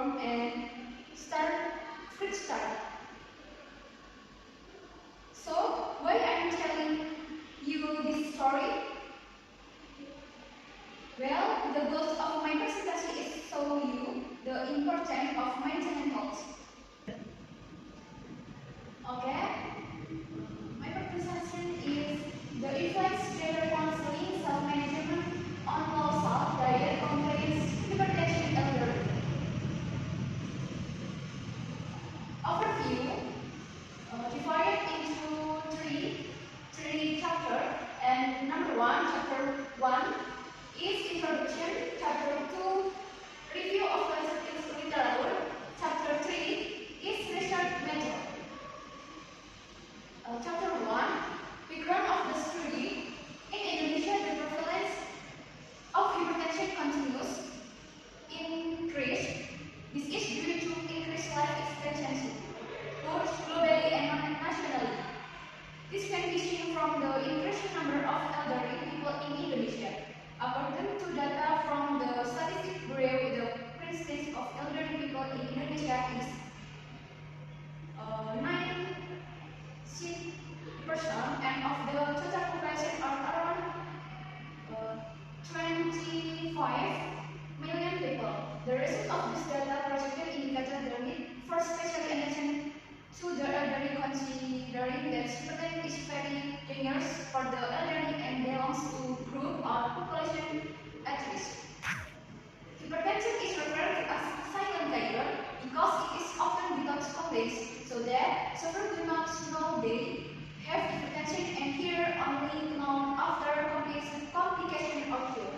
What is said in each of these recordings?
warm and quick start. So, why I'm telling you this story? Well, the goal of my presentation is to show you the importance of maintaining health. Okay? My presentation is the influence gender counseling, self-management on low salt diet, complaints, hypertension, elderly. Overview divided into three chapters, and number one, chapter 1 is introduction, chapter 2 review of literature, chapter 3 is research method. Chapter 1, background of the study. In Indonesia, the prevalence of hypertension continues increase. This is due to increased life expectancy, both globally and nationally. This can be seen from the increasing number of elderly people in Indonesia. According to data from the Statistics Bureau, the percentage of elderly people in Indonesia is 96%, and of the total population are around 25 million people. The result of this data projected indicated the need for special attention to the elderly, considering that hypertension is very dangerous for the elderly and belongs to group or population at risk. Hypertension is referred to as silent killer because it is often without complaints, so that sufferers do not know they have hypertension and here only known after complication or cure.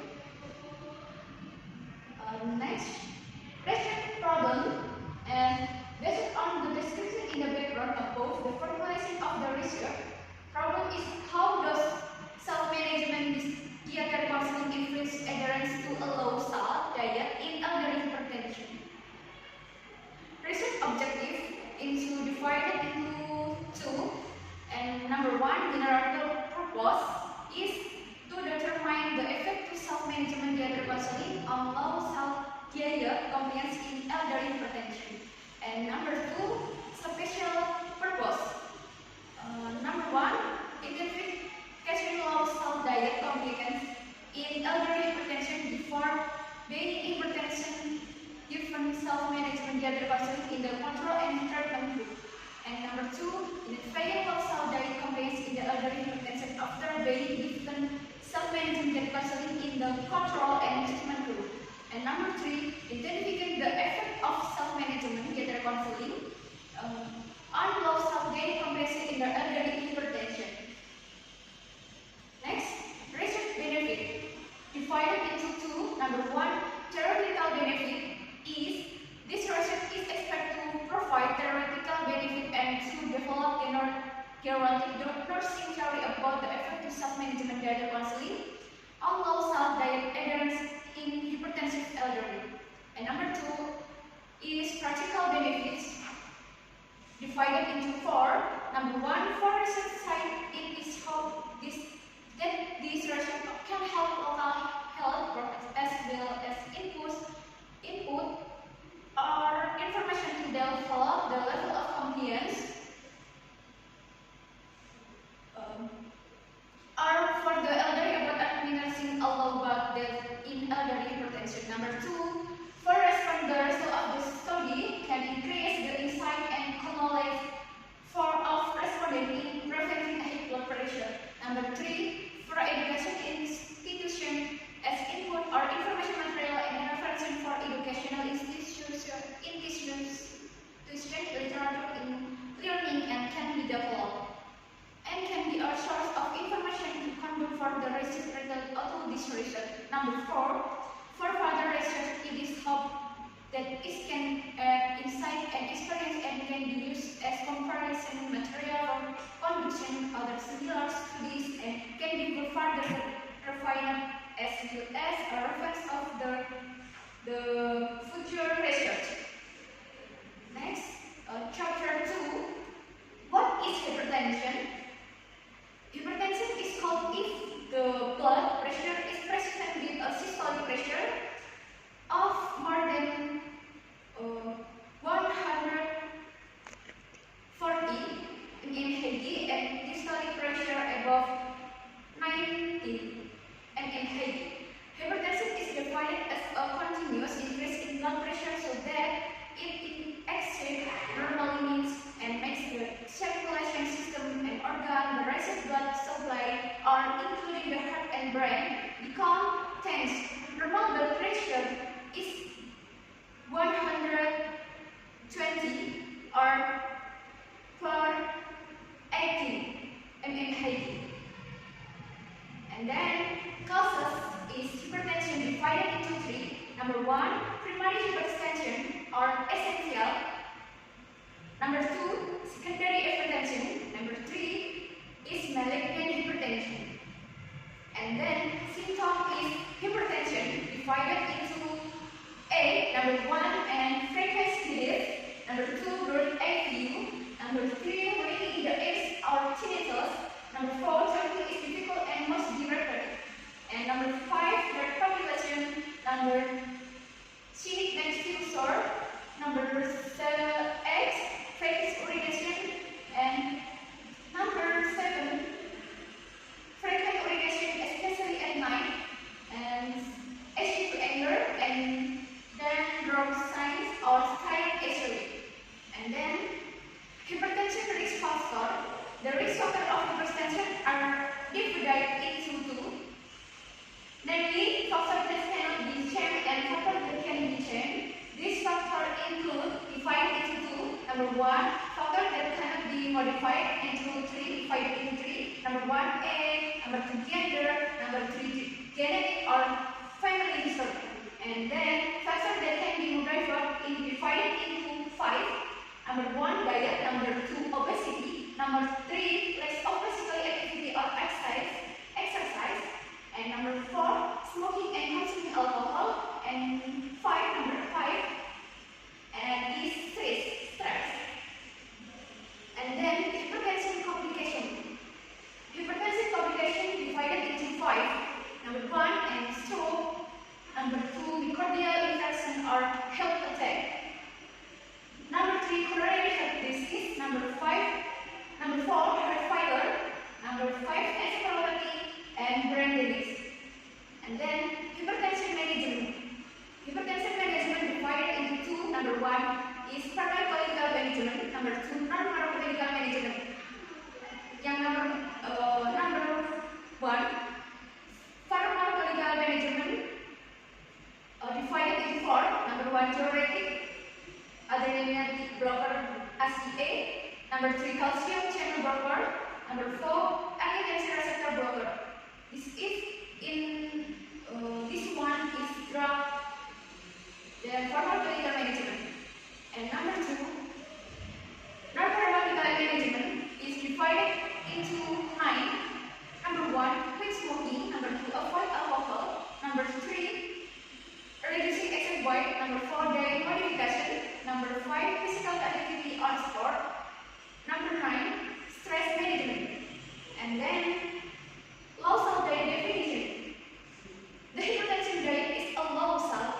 Next, research problem, and based on the description in the background above, the formulation of the research problem is how does self-management dietary counseling influence adherence to a low-salt diet in elderly hypertension. Research objective is divided into two, and number one, general purpose is to determine the effective self-management dietary counseling on low-salt diet compliance in elderly hypertension. And number two, special purpose. Number one, identification low-salt diet compliance in elderly hypertension before beginning hypertension given self-management dietary counseling in the control and treatment group. And number two, identifying low-salt diet compliance in the elderly hypertension after being given self-management dietary counseling in the control and treatment group. And number three, identifying the effect of self-management dietary counseling on low-salt diet compliance in the elderly hypertension. Next, research benefit divided into two. Number one, theoretical benefit is this research is expected to provide theoretical benefit and to develop theoretic nursing theory about the effective self-management dietary counseling on low-salt diet adherence in hypertensive elderly. And number two is practical benefits divided into four. Number one, for research side, it is how this research can help local health workers as well as input or information to develop the level of compliance or for the elderly about administering a low blood death in elderly hypertension. Number two, for responders of the study can increase the insight and knowledge of respondents in preventing high blood pressure. Number three, for education institution as input or information material and reference for educational institutions, literature in learning and can be developed and can be a source of information to conduct for the research related to this research. Number four, for further research, it is hoped that it can add insight and experience and can be used as comparison material for conducting other similar studies and can be further refined as well as a reference of the future research. Next, chapter 2. What is hypertension? Hypertension is called if the blood pressure is present with a systolic pressure of more than and brain become tense. Normal blood pressure is 120 or per 80 mmHg. And then causes is hypertension divided into three. Number one, primary hypertension or essential. Number two, secondary hypertension. Number three is malignant hypertension. And then symptom is hypertension divided into A, number one, and frequency decrease. Number two, birth AQ. Number three, ringing in the ears or tinnitus. Number four, talking is difficult and must be recorded. And number five, blood coagulation. Number six, next sore. Number eight, frequent urination. And number seven, frequent urination, especially at night. And SG to anger. And then drug signs or silent injury. And then hypertension risk factor. The risk factor of hypertension are divided into two. Namely, factors that cannot be changed and factors that can be changed. These factors include divided into two. Number one, factors that cannot be modified into three, divided into three. Number one, age. Number two, gender. Number three, genetic or family history. And then factors that can be modified divided into five. Number one, diet. Number two, obesity. Number three, less of physical activity or exercise. And number four, smoking and consuming alcohol. And number five, and is stress. And then hypertension complication. Hypertension complication divided into five. Number one, and stroke. Number two, myocardial infarction or heart attack. Number three, coronary heart disease. Number four, heart failure. Number five, encephalopathy and brain disease. And then hypertension management. Hypertension management divided into two. Number one is pharmacological management. Number two, non-pharmacological management. Yang number one, pharmacological management divided into four. Number one, diuretic, adrenergic blocker ACA. Number three, calcium channel blocker. Number four, angiotensin receptor blocker. This one is drug, then pharmacological management. And number two, non-pharmacological management is divided into nine. Number one, quit smoking. Number two, avoid alcohol. Number three, reducing excess weight. Number four, diet modification. Number five, physical activity or sport. Number nine, stress management. And then low-salt diet definition. The hypertension diet is a low-salt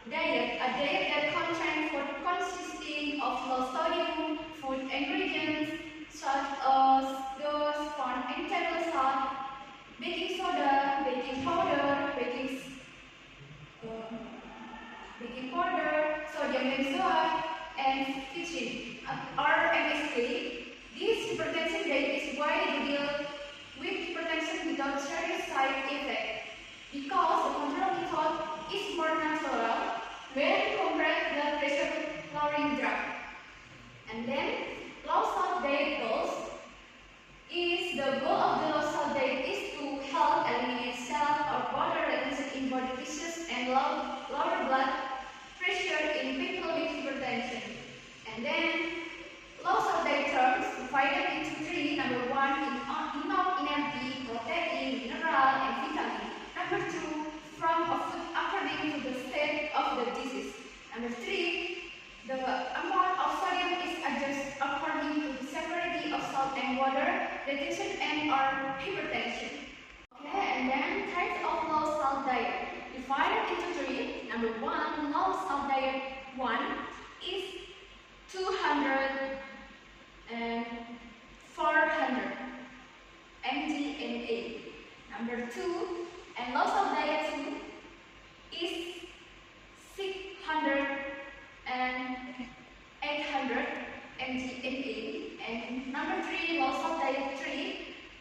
diet, a diet that contains food consisting of low-sodium food ingredients such as those found in table salt, baking soda, baking powder, sodium benzoate, and phytin or MSG. This hypertension diet is widely dealt with hypertension without serious side effects because the control method is more natural when compared to the pressure-lowering drug. And then low-salt diet goals is the goal of the low-salt diet is to help eliminate salt or water retention in body tissues and lower blood pressure in people with hypertension. And then low-salt diet terms divided into three. Number one, enough energy, protein, mineral, and vitamin. Number two, from a food according to the state of the disease. Number three, the amount of sodium is adjusted according to the severity of salt and water retention and or hypertension. Okay, and then types of low-salt diet divided into three. Number one, low-salt diet one is 200 and 400 mg/a. Number two, and low-salt diet two is 600 and 800 mg/a. And number three, low-salt diet three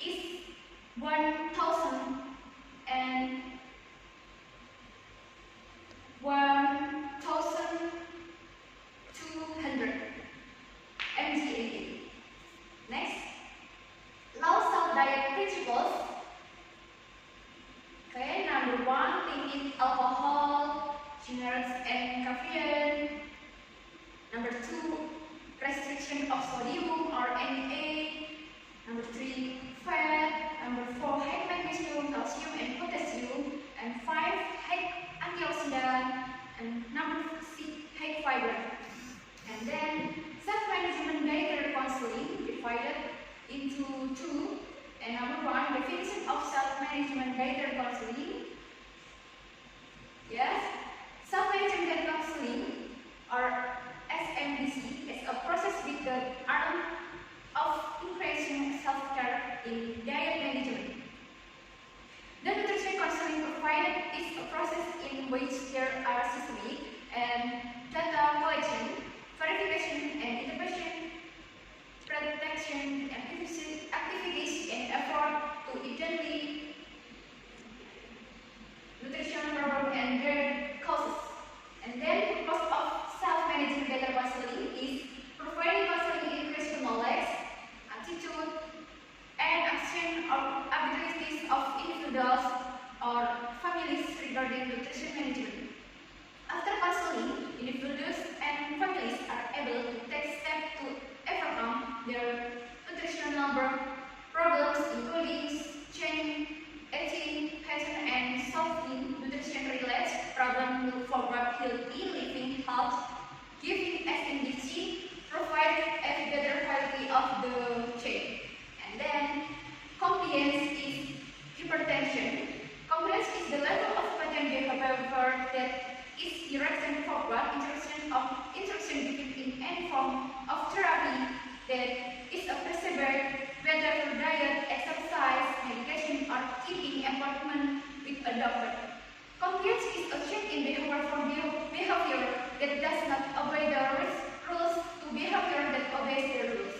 is 1000 and of sodium or Na. Number 3, fat. Number 4, high magnesium, calcium, and potassium. And 5, high antioxidant. And number 6, high fiber. And then self-management dietary counseling divided into 2. And number 1, definition of self-management dietary counseling. Yes, self-management dietary counseling, or SMDC, is a process with the aim of increasing self-care in diet management. The nutrition counseling provided is a process in which there are systemic and data collection, verification and interpretation, protection and activities and effort to identify nutrition problem and their causes. And then the purpose of self-management dietary counseling is providing counseling increase knowledge, attitude, and action or abilities of individuals or families regarding nutrition management. After counseling, individuals and families are able to take steps to overcome their nutritional problems, including changing eating pattern and solving nutrition-related problems for healthy living. Helps giving SMDC provide a better quality of the chain. And then compliance is hypertension. Compliance is the level of pattern behavior that is directed forward interaction between any form of therapy that is a persevered, whether for diet, exercise, medication, or keeping appointment with a doctor. Compliance is a change in behavior from behavior that does not obey the rules to behavior that obeys the rules.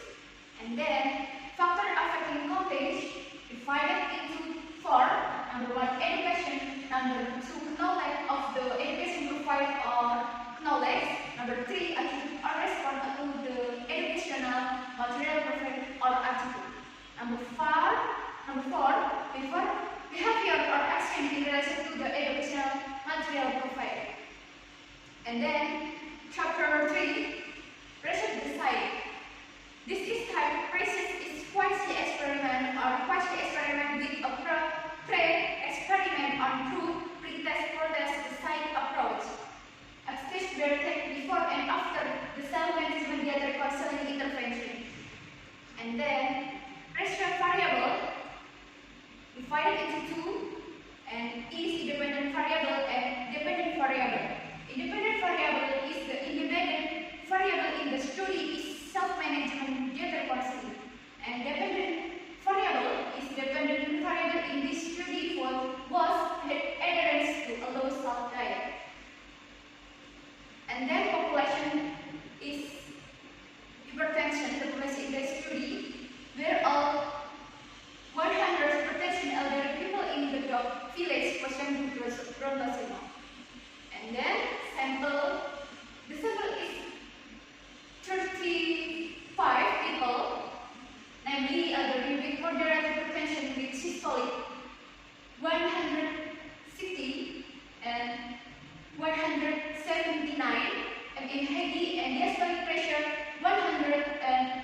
And then factor affecting compliance divided into 4. Number 1, education. Number 2, knowledge of the education provided or knowledge. Number 3, attitude or response to the educational material provided or attitude. Number 4, behavior or action in relation to the educational material provided. And then chapter 3, research design. This is type research is quasi-experiment or quasi-experiment with a pre-experiment on proof, pretest, protest, design approach. Access were taken before and after the self-management dietary counseling intervention. And then ratio variable divided into 2, and is independent variable and dependent variable. Independent variable is the independent variable in the study is self-management dietary counseling, and dependent variable is dependent variable in this study was adherence to a low-salt diet. And then population is hypertension. The population in the study were all 100 hypertension elderly people in the village question brontosinol. And then the sample is 35 people, namely elderly with moderate hypertension with systolic 160 and 179, and in heavy and diastolic pressure 100 and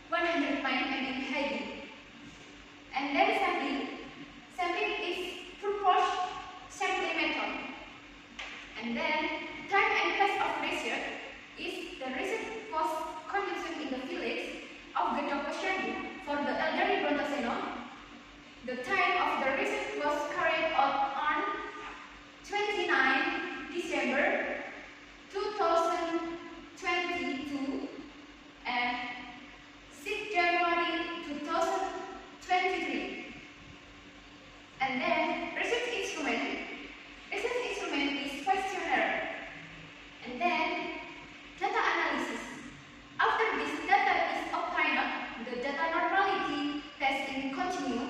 109, and in heavy. And then sampling is proposed sampling method. And then time and place of research is the research was conducted in the village of Gedokoshendu for the elderly brontosinol. The time of the research was carried out on 29 December 2022 and 6 January 2023. And then research instrument is questionnaire. And then data analysis. After this data is obtained, the data normality testing continue.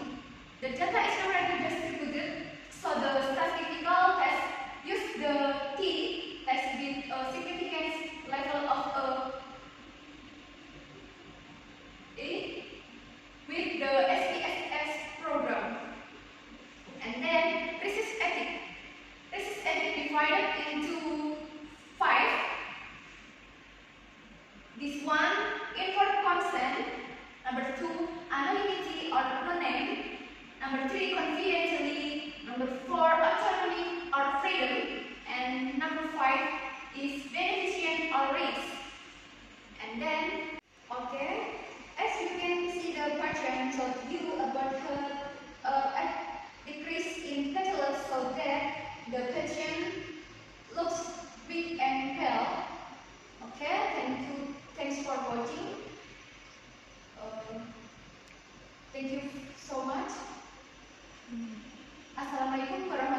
The data is already distributed, so the statistical test use the t-test with a significance level of A with the SPSS program. And then research ethic. Research ethic divided into 5. This one, Number 2, anonymity or no name. Number 3, confidentially. Number 4, autonomy or freedom. And number 5 is beneficent or risk. And then, okay, as you can see the question told you about a decrease in platelets, so that the patient looks weak and pale. Okay, thank you. Thanks for watching. Thank you so much. Assalamualaikum warahmatullahi wabarakatuh.